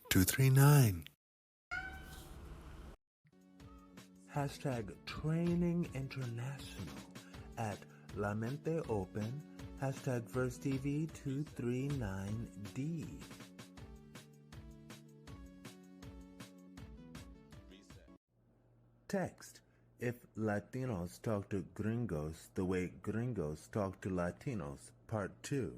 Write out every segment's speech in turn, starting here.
239. Hashtag Training International at La Mente Open. Hashtag First TV 239D. Text: If Latinos talk to gringos the way gringos talk to Latinos, Part 2.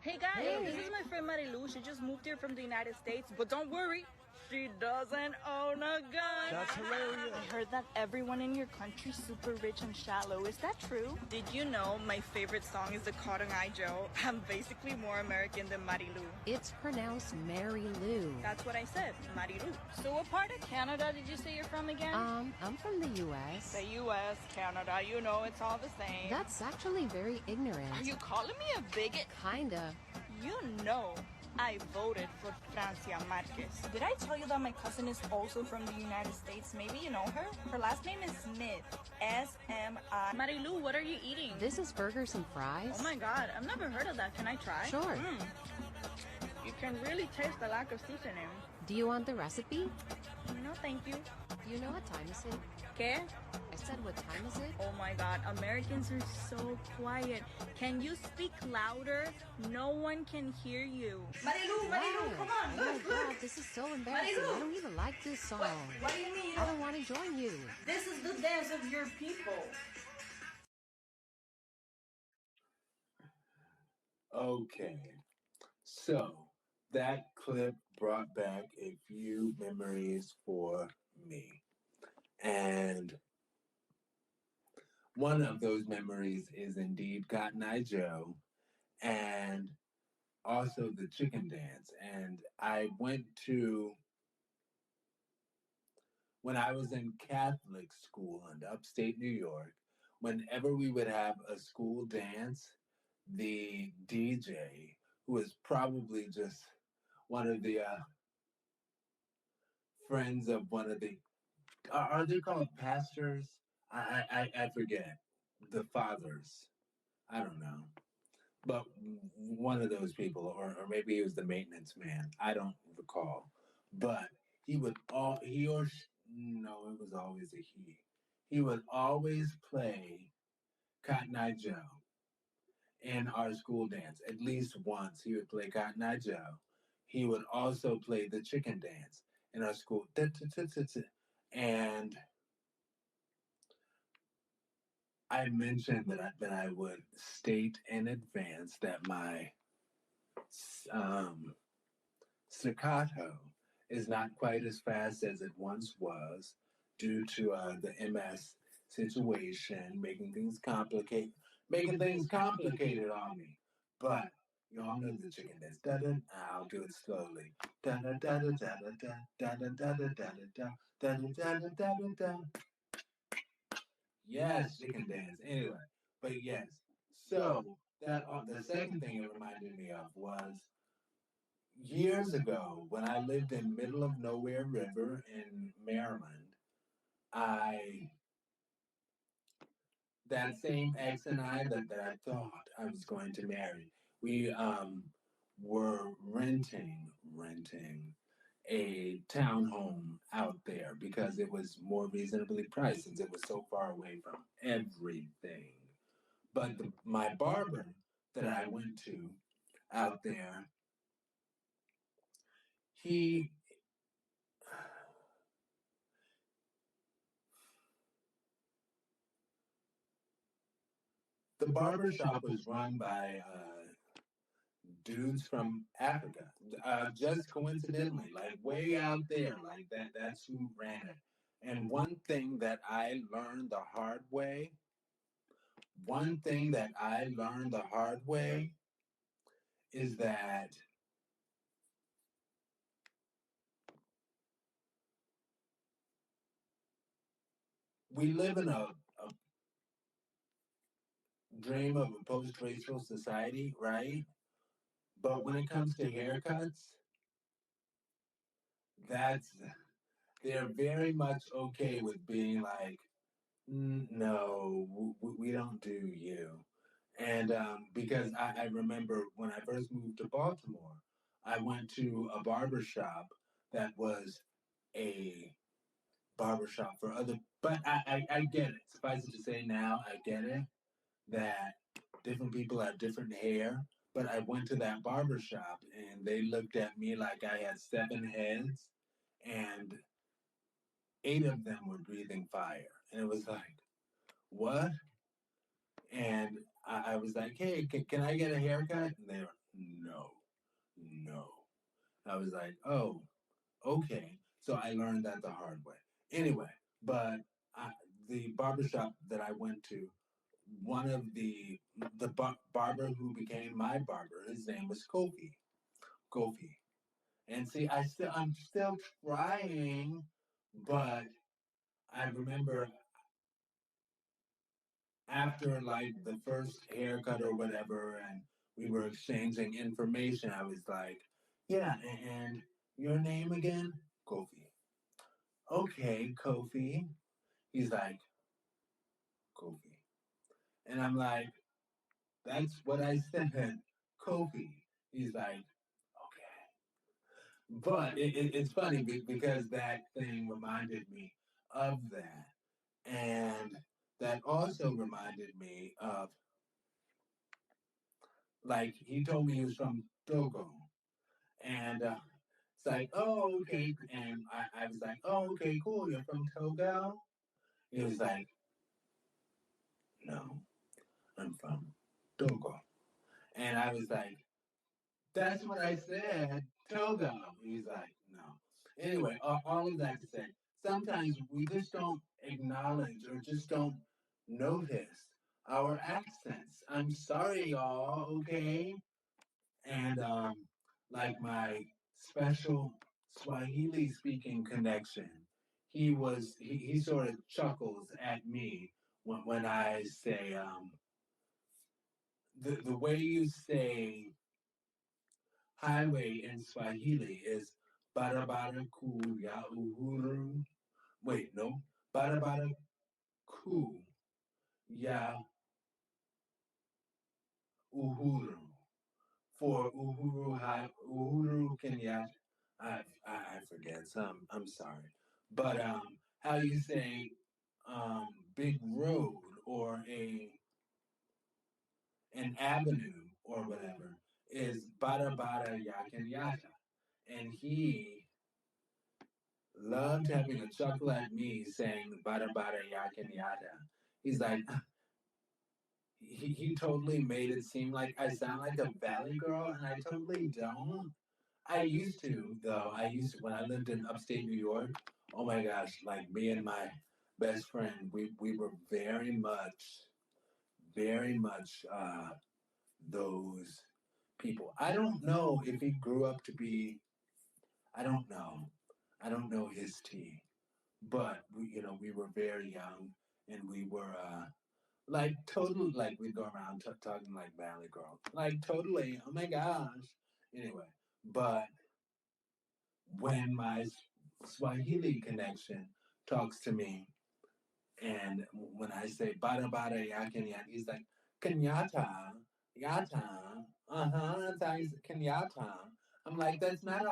Hey guys, this is my friend Marilu. She just moved here from the United States, but don't worry, she doesn't own a gun. That's hilarious. I heard that everyone in your country's super rich and shallow. Is that true? Did you know my favorite song is the Cotton Eye Joe? I'm basically more American than Marilu. It's pronounced Mary Lou. That's what I said, Marilu. So what part of Canada did you say you're from again? I'm from the U.S. The U.S., Canada, you know it's all the same. That's actually very ignorant. Are you calling me a bigot? Kinda. You know I voted for Francia Marquez. Did I tell you that my cousin is also from the United States? Maybe you know her? Her last name is Smith. S-M-I. Marilu, what are you eating? This is burgers and fries. Oh my god, I've never heard of that. Can I try? Sure. You can really taste the lack of seasoning. Do you want the recipe? No, thank you. You know what time is it? ¿Qué? I said, what time is it? Oh my god, Americans are so quiet. Can you speak louder? No one can hear you. Marilu, come on, oh my god, this is so embarrassing. I don't even like this song. What do you mean? I don't want to join you. This is the dance of your people. Okay, so that clip brought back a few memories for me. And one of those memories is indeed Cotton Eye Joe and also the chicken dance. And I went to, when I was in Catholic school in upstate New York, whenever we would have a school dance, the DJ, who was probably just one of the friends of one of the, are they called pastors? I forget. The fathers. I don't know. But one of those people, or maybe he was the maintenance man. I don't recall. But he would no, it was always a he. He would always play Cotton Eye Joe in our school dance. At least once he would play Cotton Eye Joe. He would also play the chicken dance in our school. And I mentioned that I would state in advance that my staccato is not quite as fast as it once was due to the MS situation, making things complicated on me. But you all know the chicken dance. I'll do it slowly. Yes, chicken dance. Anyway, but yes. So that the second thing it reminded me of was years ago when I lived in middle of nowhere river in Maryland. That same ex and I that I thought I was going to marry, we were renting a townhome out there because it was more reasonably priced since it was so far away from everything. But my barber that I went to out there, the barber shop was run by dudes from Africa, just coincidentally, like way out there, like that's who ran it. And one thing that I learned the hard way is that we live in a dream of a post-racial society, right? But when it comes to haircuts, they're very much okay with being like, no, we don't do you. And because I remember when I first moved to Baltimore, I went to a barber shop that was a barbershop for other, but I get it. Suffice it to say now, I get it that different people have different hair. But I went to that barbershop and they looked at me like I had 7 heads and 8 of them were breathing fire. And it was like, what? And I was like, hey, can I get a haircut? And they were, no, no. I was like, oh, okay. So I learned that the hard way. Anyway, but I, the barbershop that I went to, one of the barber who became my barber, his name was Kofi. Kofi. And see, I'm still trying, but I remember after like the first haircut or whatever, and we were exchanging information, I was like, yeah, and your name again? Kofi. Okay, Kofi. He's like, Kofi. And I'm like, that's what I said, Kofi. He's like, okay. But it's funny because that thing reminded me of that. And that also reminded me of, like, he told me he was from Togo. And it's like, oh, okay. And I was like, oh, okay, cool. You're from Togo? He was like, no, I'm from Togo. And I was like, that's what I said, Togo. He's like, no. Anyway, all of that to say, sometimes we just don't acknowledge or just don't notice our accents. I'm sorry, y'all, okay? And like my special Swahili speaking connection, he sort of chuckles at me when I say the way you say highway in Swahili is barabara ku ya uhuru. Wait, no, barabara ku ya uhuru. For Uhuru Kenyatta. I forget. So I'm sorry, but how you say big road or an avenue or whatever is Bada Bada Yakinyata, and he loved having a chuckle at me saying Bada Bada Yakinyata. He's like, he totally made it seem like I sound like a valley girl, and I totally don't. I used to, though. I used to, when I lived in upstate New York. Oh my gosh, like me and my best friend, we were very much those people. I don't know if he grew up to be, I don't know. I don't know his tea. But we were very young and we were like totally, like we'd go around talking like Valley Girl. Like totally, oh my gosh. Anyway, but when my Swahili connection talks to me, and when I say bada bada yakin yak, he's like Kenyatta, yata, that's how he's Kenyatta. I'm like, that's not a